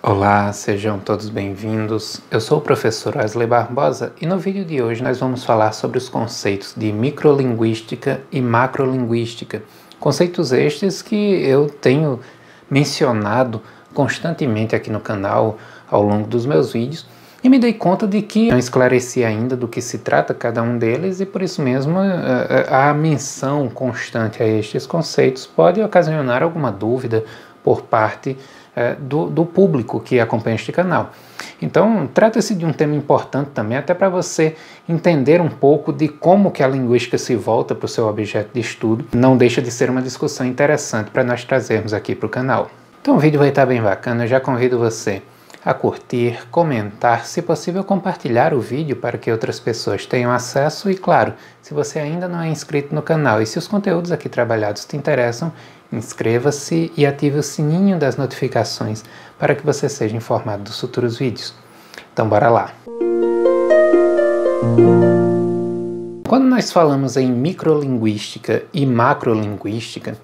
Olá, sejam todos bem-vindos. Eu sou o professor Wesley Barbosa e no vídeo de hoje nós vamos falar sobre os conceitos de microlinguística e macrolinguística. Conceitos estes que eu tenho mencionado constantemente aqui no canal ao longo dos meus vídeos e me dei conta de que não esclareci ainda do que se trata cada um deles e por isso mesmo a menção constante a estes conceitos pode ocasionar alguma dúvida por parte do público que acompanha este canal. Então, trata-se de um tema importante também, até para você entender um pouco de como que a linguística se volta para o seu objeto de estudo. Não deixa de ser uma discussão interessante para nós trazermos aqui para o canal. Então o vídeo vai estar bem bacana, eu já convido você a curtir, comentar, se possível compartilhar o vídeo para que outras pessoas tenham acesso e, claro, se você ainda não é inscrito no canal e se os conteúdos aqui trabalhados te interessam, inscreva-se e ative o sininho das notificações para que você seja informado dos futuros vídeos. Então bora lá! Quando nós falamos em microlinguística e macrolinguística,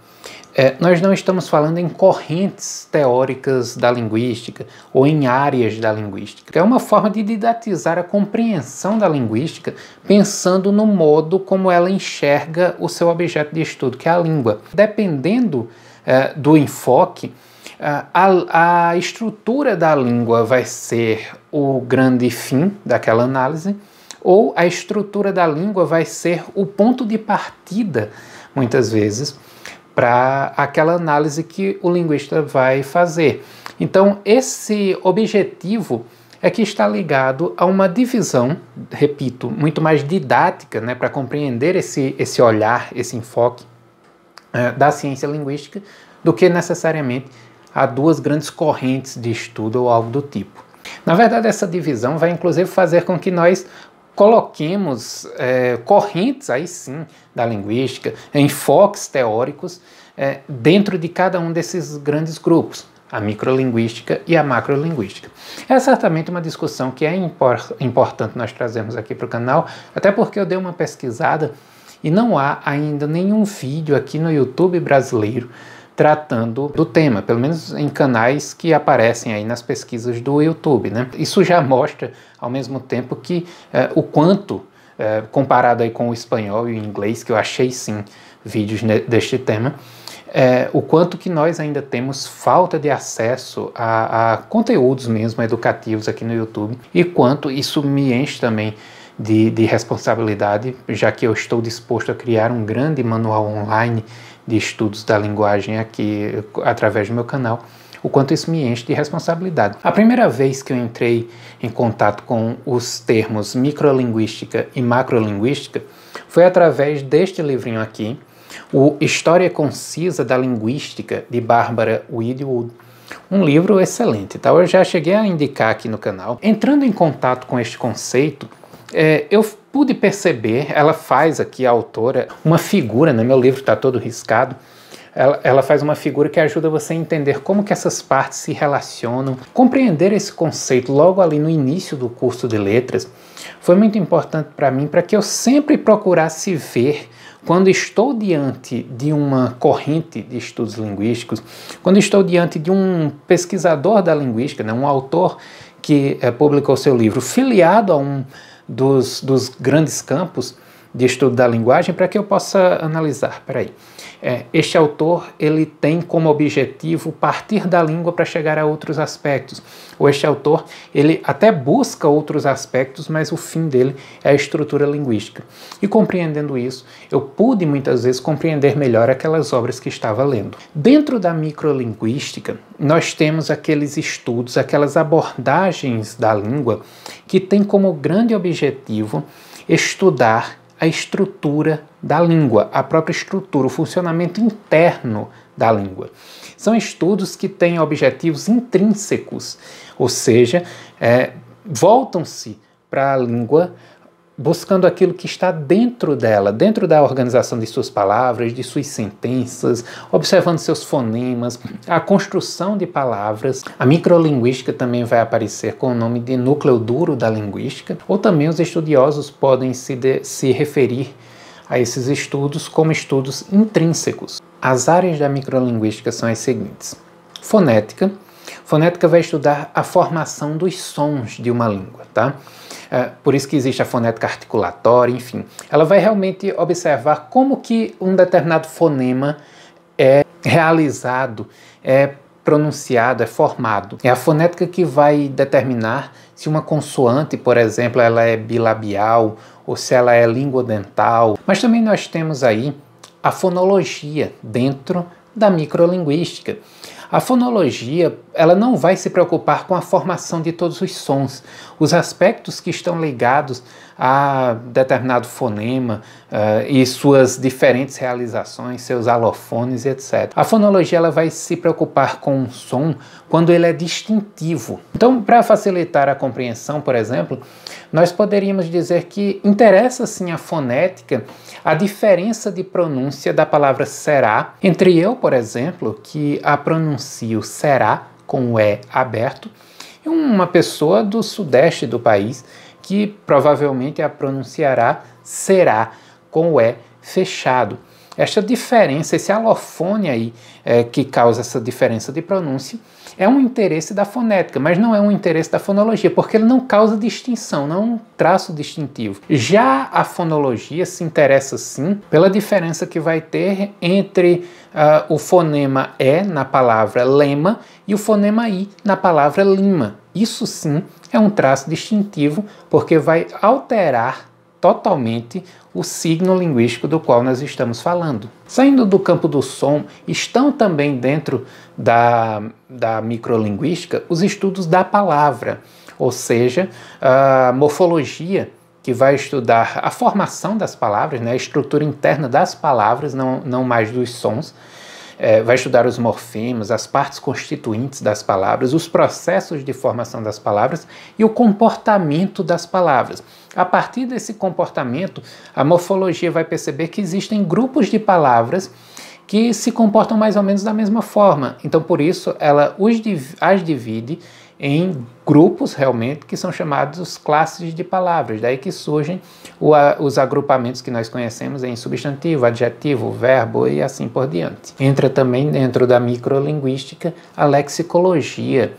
nós não estamos falando em correntes teóricas da linguística ou em áreas da linguística. É uma forma de didatizar a compreensão da linguística pensando no modo como ela enxerga o seu objeto de estudo, que é a língua. Dependendo do enfoque, a estrutura da língua vai ser o grande fim daquela análise ou a estrutura da língua vai ser o ponto de partida, muitas vezes, para aquela análise que o linguista vai fazer. Então, esse objetivo é que está ligado a uma divisão, repito, muito mais didática, né, para compreender esse olhar, esse enfoque da ciência linguística, do que necessariamente a duas grandes correntes de estudo ou algo do tipo. Na verdade, essa divisão vai inclusive fazer com que nós coloquemos correntes, aí sim, da linguística, enfoques teóricos dentro de cada um desses grandes grupos, a microlinguística e a macrolinguística. É certamente uma discussão que é importante nós trazermos aqui para o canal, até porque eu dei uma pesquisada e não há ainda nenhum vídeo aqui no YouTube brasileiro tratando do tema, pelo menos em canais que aparecem aí nas pesquisas do YouTube, né? Isso já mostra, ao mesmo tempo, que o quanto, comparado aí com o espanhol e o inglês, que eu achei sim vídeos deste tema, o quanto que nós ainda temos falta de acesso a conteúdos mesmo educativos aqui no YouTube e quanto isso me enche também de responsabilidade, já que eu estou disposto a criar um grande manual online de estudos da linguagem aqui através do meu canal, o quanto isso me enche de responsabilidade. A primeira vez que eu entrei em contato com os termos microlinguística e macrolinguística foi através deste livrinho aqui, o História Concisa da Linguística, de Barbara Wedgwood. Um livro excelente, tá? Eu já cheguei a indicar aqui no canal. Entrando em contato com este conceito, eu pude perceber, ela faz aqui, a autora, uma figura, né? Meu livro está todo riscado, ela faz uma figura que ajuda você a entender como que essas partes se relacionam. Compreender esse conceito logo ali no início do curso de letras foi muito importante para mim, para que eu sempre procurasse ver, quando estou diante de uma corrente de estudos linguísticos, quando estou diante de um pesquisador da linguística, né? Um autor que publicou seu livro filiado a um dos grandes campos de estudo da linguagem, para que eu possa analisar. Este autor, ele tem como objetivo partir da língua para chegar a outros aspectos. Ou este autor, ele até busca outros aspectos, mas o fim dele é a estrutura linguística. E compreendendo isso, eu pude muitas vezes compreender melhor aquelas obras que estava lendo. Dentro da microlinguística, nós temos aqueles estudos, aquelas abordagens da língua que têm como grande objetivo estudar a estrutura da língua, a própria estrutura, o funcionamento interno da língua. São estudos que têm objetivos intrínsecos, ou seja, voltam-se para a língua buscando aquilo que está dentro dela, dentro da organização de suas palavras, de suas sentenças, observando seus fonemas, a construção de palavras. A microlinguística também vai aparecer com o nome de núcleo duro da linguística, ou também os estudiosos podem se referir a esses estudos como estudos intrínsecos. As áreas da microlinguística são as seguintes: fonética, Fonética vai estudar a formação dos sons de uma língua, tá? Por isso que existe a fonética articulatória, enfim. Ela vai realmente observar como que um determinado fonema é realizado, é pronunciado, é formado. É a fonética que vai determinar se uma consoante, por exemplo, ela é bilabial ou se ela é linguodental. Mas também nós temos aí a fonologia dentro da microlinguística. A fonologia, ela não vai se preocupar com a formação de todos os sons, os aspectos que estão ligados a determinado fonema e suas diferentes realizações, seus alofones, etc. A fonologia, ela vai se preocupar com um som quando ele é distintivo. Então, para facilitar a compreensão, por exemplo, nós poderíamos dizer que interessa sim a fonética a diferença de pronúncia da palavra será entre eu, por exemplo, que a pronuncio será com o E aberto, e uma pessoa do sudeste do país que provavelmente a pronunciará será com o E fechado. Esta diferença, esse alofone aí que causa essa diferença de pronúncia, é um interesse da fonética, mas não é um interesse da fonologia, porque ele não causa distinção, não é um traço distintivo. Já a fonologia se interessa sim pela diferença que vai ter entre o fonema E na palavra lema e o fonema I na palavra lima. Isso sim é um traço distintivo, porque vai alterar totalmente o signo linguístico do qual nós estamos falando. Saindo do campo do som, estão também dentro da microlinguística os estudos da palavra, ou seja, a morfologia, que vai estudar a formação das palavras, né, a estrutura interna das palavras, não mais dos sons. Vai estudar os morfemas, as partes constituintes das palavras, os processos de formação das palavras e o comportamento das palavras. A partir desse comportamento, a morfologia vai perceber que existem grupos de palavras que se comportam mais ou menos da mesma forma. Então, por isso, ela as divide em grupos realmente que são chamados classes de palavras. Daí que surgem os agrupamentos que nós conhecemos em substantivo, adjetivo, verbo e assim por diante. Entra também dentro da microlinguística a lexicologia,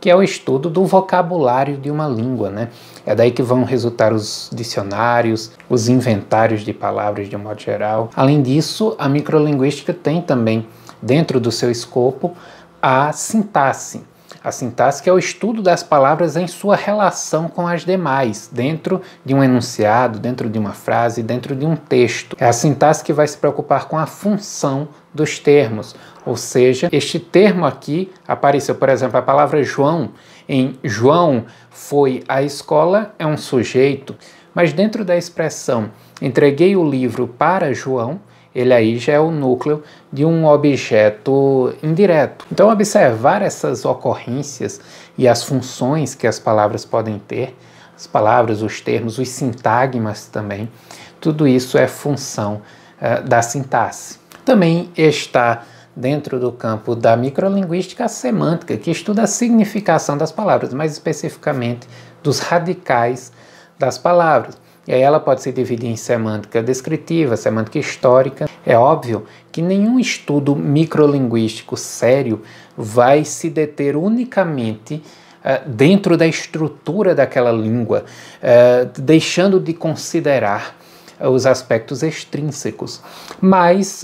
que é o estudo do vocabulário de uma língua, né? É daí que vão resultar os dicionários, os inventários de palavras de um modo geral. Além disso, a microlinguística tem também, dentro do seu escopo, a sintaxe. A sintaxe que é o estudo das palavras em sua relação com as demais, dentro de um enunciado, dentro de uma frase, dentro de um texto. É a sintaxe que vai se preocupar com a função dos termos, ou seja, este termo aqui apareceu, por exemplo, a palavra João, em João foi à escola, é um sujeito, mas dentro da expressão entreguei o livro para João, ele aí já é o núcleo de um objeto indireto. Então, observar essas ocorrências e as funções que as palavras podem ter, as palavras, os termos, os sintagmas também, tudo isso é função da sintaxe. Também está dentro do campo da microlinguística a semântica, que estuda a significação das palavras, mais especificamente dos radicais das palavras. E aí ela pode se dividir em semântica descritiva, semântica histórica. É óbvio que nenhum estudo microlinguístico sério vai se deter unicamente dentro da estrutura daquela língua, deixando de considerar os aspectos extrínsecos. Mas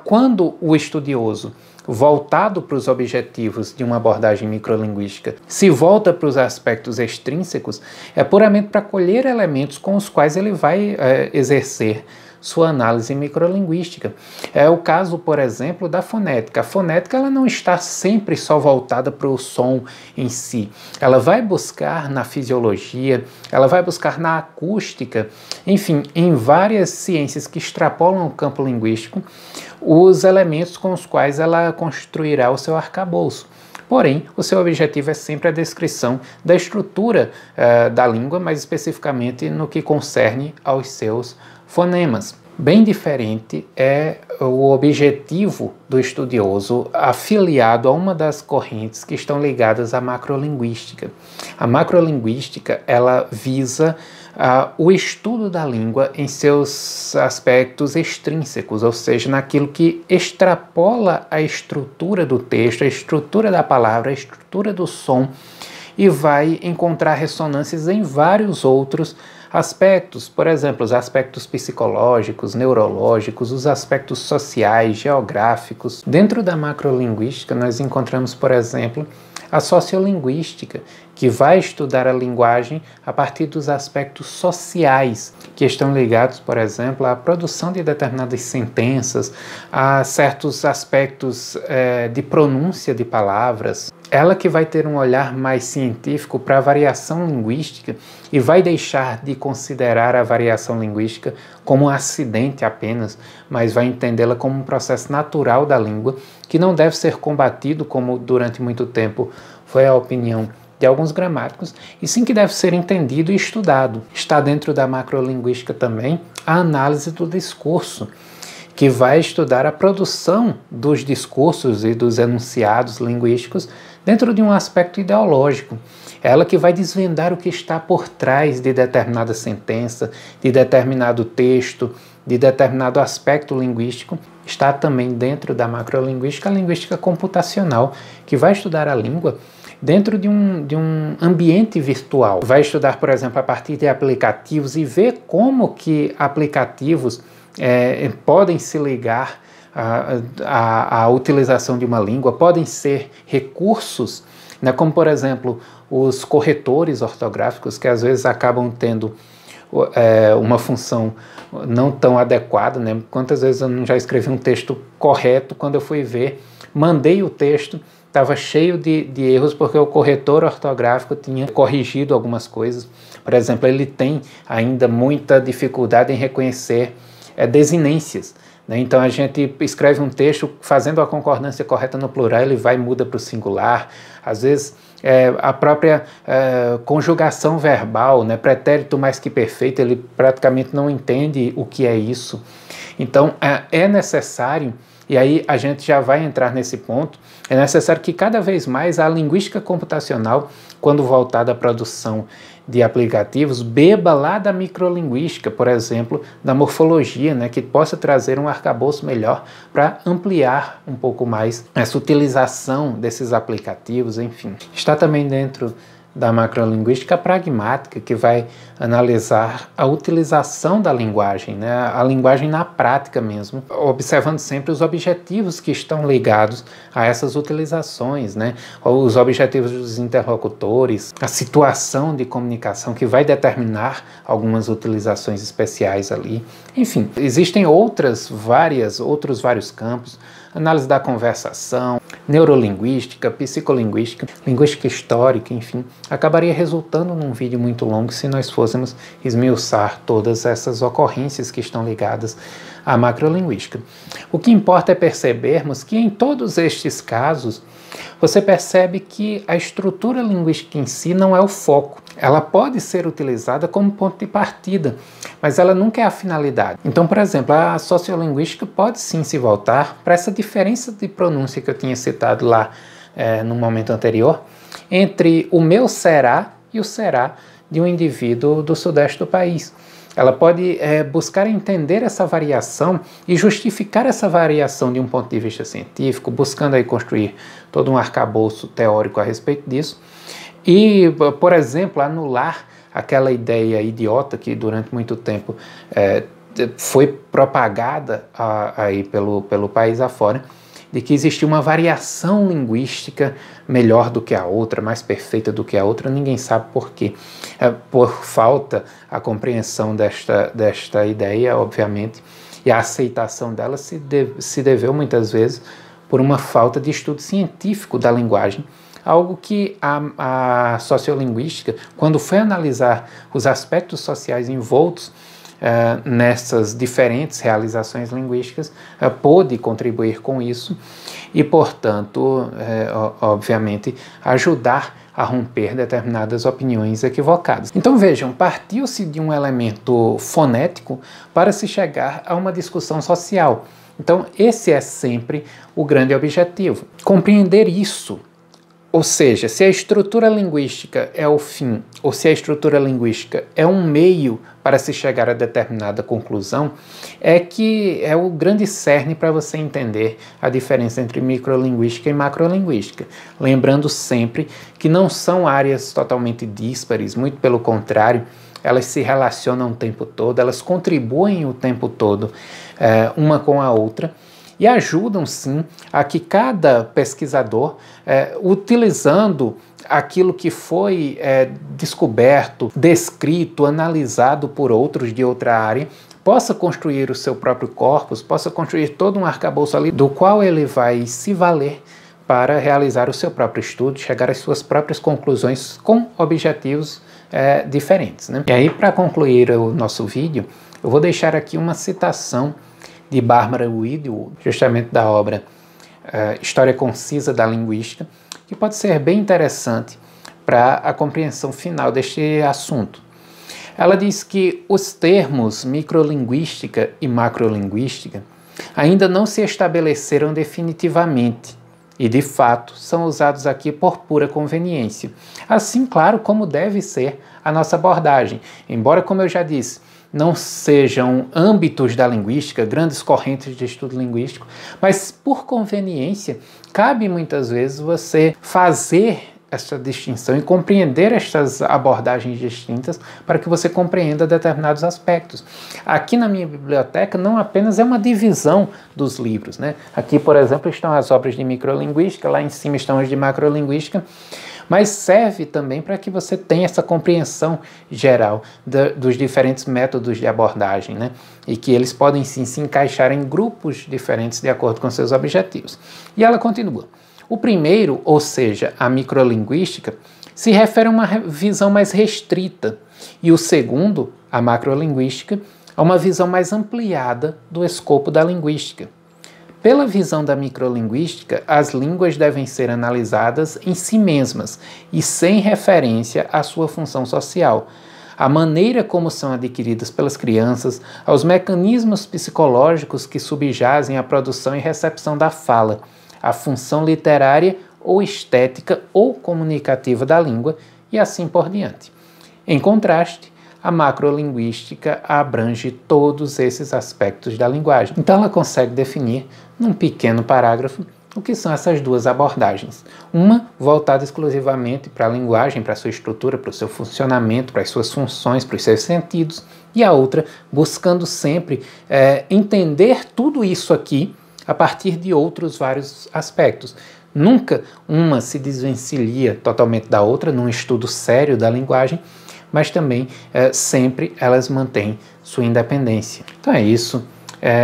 quando o estudioso, voltado para os objetivos de uma abordagem microlinguística, se volta para os aspectos extrínsecos, é puramente para colher elementos com os quais ele vai exercer sua análise microlinguística. É o caso, por exemplo, da fonética. A fonética ela não está sempre só voltada para o som em si. Ela vai buscar na fisiologia, ela vai buscar na acústica, enfim, em várias ciências que extrapolam o campo linguístico, os elementos com os quais ela construirá o seu arcabouço. Porém, o seu objetivo é sempre a descrição da estrutura da língua, mais especificamente no que concerne aos seus fonemas. Bem diferente é o objetivo do estudioso afiliado a uma das correntes que estão ligadas à macrolinguística. A macrolinguística, ela visa o estudo da língua em seus aspectos extrínsecos, ou seja, naquilo que extrapola a estrutura do texto, a estrutura da palavra, a estrutura do som, e vai encontrar ressonâncias em vários outros aspectos, por exemplo, os aspectos psicológicos, neurológicos, os aspectos sociais, geográficos. Dentro da macrolinguística, nós encontramos, por exemplo, a sociolinguística, que vai estudar a linguagem a partir dos aspectos sociais, que estão ligados, por exemplo, à produção de determinadas sentenças, a certos aspectos de pronúncia de palavras. Ela que vai ter um olhar mais científico para a variação linguística e vai deixar de considerar a variação linguística como um acidente apenas, mas vai entendê-la como um processo natural da língua, que não deve ser combatido, como durante muito tempo foi a opinião de alguns gramáticos, e sim que deve ser entendido e estudado. Está dentro da macrolinguística também a análise do discurso, que vai estudar a produção dos discursos e dos enunciados linguísticos dentro de um aspecto ideológico. Ela que vai desvendar o que está por trás de determinada sentença, de determinado texto, de determinado aspecto linguístico. Está também dentro da macrolinguística a linguística computacional, que vai estudar a língua dentro de um ambiente virtual. Vai estudar, por exemplo, a partir de aplicativos e ver como que aplicativos podem se ligar à utilização de uma língua, podem ser recursos, né, como, por exemplo, os corretores ortográficos, que às vezes acabam tendo uma função não tão adequada, né? Quantas vezes eu não já escrevi um texto correto, quando eu fui ver, mandei o texto, estava cheio de erros porque o corretor ortográfico tinha corrigido algumas coisas. Por exemplo, ele tem ainda muita dificuldade em reconhecer desinências, né? Então a gente escreve um texto fazendo a concordância correta no plural, ele vai e muda para o singular. Às vezes a própria conjugação verbal, né? Pretérito mais que perfeito, ele praticamente não entende o que é isso. Então é necessário, e aí a gente já vai entrar nesse ponto, é necessário que cada vez mais a linguística computacional, quando voltada à produção de aplicativos, beba lá da microlinguística, por exemplo, da morfologia, né, que possa trazer um arcabouço melhor para ampliar um pouco mais essa utilização desses aplicativos, enfim. Está também dentro da macrolinguística pragmática, que vai analisar a utilização da linguagem, né? A linguagem na prática mesmo, observando sempre os objetivos que estão ligados a essas utilizações, né? Os objetivos dos interlocutores, a situação de comunicação que vai determinar algumas utilizações especiais ali. Enfim, existem outros vários campos, análise da conversação, neurolinguística, psicolinguística, linguística histórica, enfim, acabaria resultando num vídeo muito longo se nós fôssemos esmiuçar todas essas ocorrências que estão ligadas à macrolinguística. O que importa é percebermos que em todos estes casos, você percebe que a estrutura linguística em si não é o foco. Ela pode ser utilizada como ponto de partida, mas ela nunca é a finalidade. Então, por exemplo, a sociolinguística pode sim se voltar para essa diferença de pronúncia que eu tinha citado lá no momento anterior, entre o meu será e o será de um indivíduo do sudeste do país. Ela pode buscar entender essa variação e justificar essa variação de um ponto de vista científico, buscando aí construir todo um arcabouço teórico a respeito disso. E, por exemplo, anular aquela ideia idiota que durante muito tempo foi propagada aí pelo país afora, de que existia uma variação linguística melhor do que a outra, mais perfeita do que a outra. Ninguém sabe por quê. Por falta a compreensão desta ideia, obviamente, e a aceitação dela se deveu muitas vezes por uma falta de estudo científico da linguagem, algo que a sociolinguística, quando foi analisar os aspectos sociais envoltos nessas diferentes realizações linguísticas, pôde contribuir com isso e, portanto, obviamente, ajudar a romper determinadas opiniões equivocadas. Então vejam, partiu-se de um elemento fonético para se chegar a uma discussão social. Então esse é sempre o grande objetivo. Compreender isso Ou seja, se a estrutura linguística é o fim, ou se a estrutura linguística é um meio para se chegar a determinada conclusão, é que é o grande cerne para você entender a diferença entre microlinguística e macrolinguística. Lembrando sempre que não são áreas totalmente díspares, muito pelo contrário, elas se relacionam o tempo todo, elas contribuem o tempo todo uma com a outra, e ajudam sim a que cada pesquisador, utilizando aquilo que foi descoberto, descrito, analisado por outros de outra área, possa construir o seu próprio corpus, possa construir todo um arcabouço ali do qual ele vai se valer para realizar o seu próprio estudo, chegar às suas próprias conclusões com objetivos diferentes, né? E aí, para concluir o nosso vídeo, eu vou deixar aqui uma citação de Barbara Woodward, justamente da obra História Concisa da Linguística, que pode ser bem interessante para a compreensão final deste assunto. Ela diz que os termos microlinguística e macrolinguística ainda não se estabeleceram definitivamente e, de fato, são usados aqui por pura conveniência. Assim, claro, como deve ser a nossa abordagem. Embora, como eu já disse, não sejam âmbitos da linguística, grandes correntes de estudo linguístico, mas por conveniência, cabe muitas vezes você fazer essa distinção e compreender estas abordagens distintas para que você compreenda determinados aspectos. Aqui na minha biblioteca não apenas é uma divisão dos livros, né? Aqui, por exemplo, estão as obras de microlinguística, lá em cima estão as de macrolinguística, mas serve também para que você tenha essa compreensão geral dos diferentes métodos de abordagem, né? E que eles podem sim se encaixar em grupos diferentes de acordo com seus objetivos. E ela continua. O primeiro, ou seja, a microlinguística, se refere a uma visão mais restrita, e o segundo, a macrolinguística, a uma visão mais ampliada do escopo da linguística. Pela visão da microlinguística, as línguas devem ser analisadas em si mesmas e sem referência à sua função social, à maneira como são adquiridas pelas crianças, aos mecanismos psicológicos que subjazem à produção e recepção da fala, à função literária ou estética ou comunicativa da língua e assim por diante. Em contraste, a macrolinguística abrange todos esses aspectos da linguagem. Então ela consegue definir, num pequeno parágrafo, o que são essas duas abordagens. Uma voltada exclusivamente para a linguagem, para a sua estrutura, para o seu funcionamento, para as suas funções, para os seus sentidos, e a outra buscando sempre entender tudo isso aqui a partir de outros vários aspectos. Nunca uma se desvencilha totalmente da outra num estudo sério da linguagem, mas também sempre elas mantêm sua independência. Então é isso.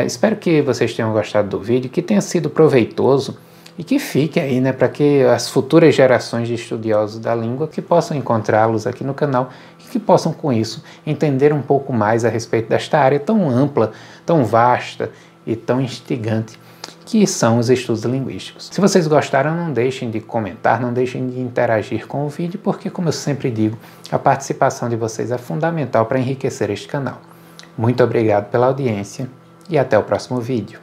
Espero que vocês tenham gostado do vídeo, que tenha sido proveitoso e que fique aí, né, para que as futuras gerações de estudiosos da língua que possam encontrá-los aqui no canal e que possam, com isso, entender um pouco mais a respeito desta área tão ampla, tão vasta e tão instigante que são os estudos linguísticos. Se vocês gostaram, não deixem de comentar, não deixem de interagir com o vídeo, porque, como eu sempre digo, a participação de vocês é fundamental para enriquecer este canal. Muito obrigado pela audiência e até o próximo vídeo.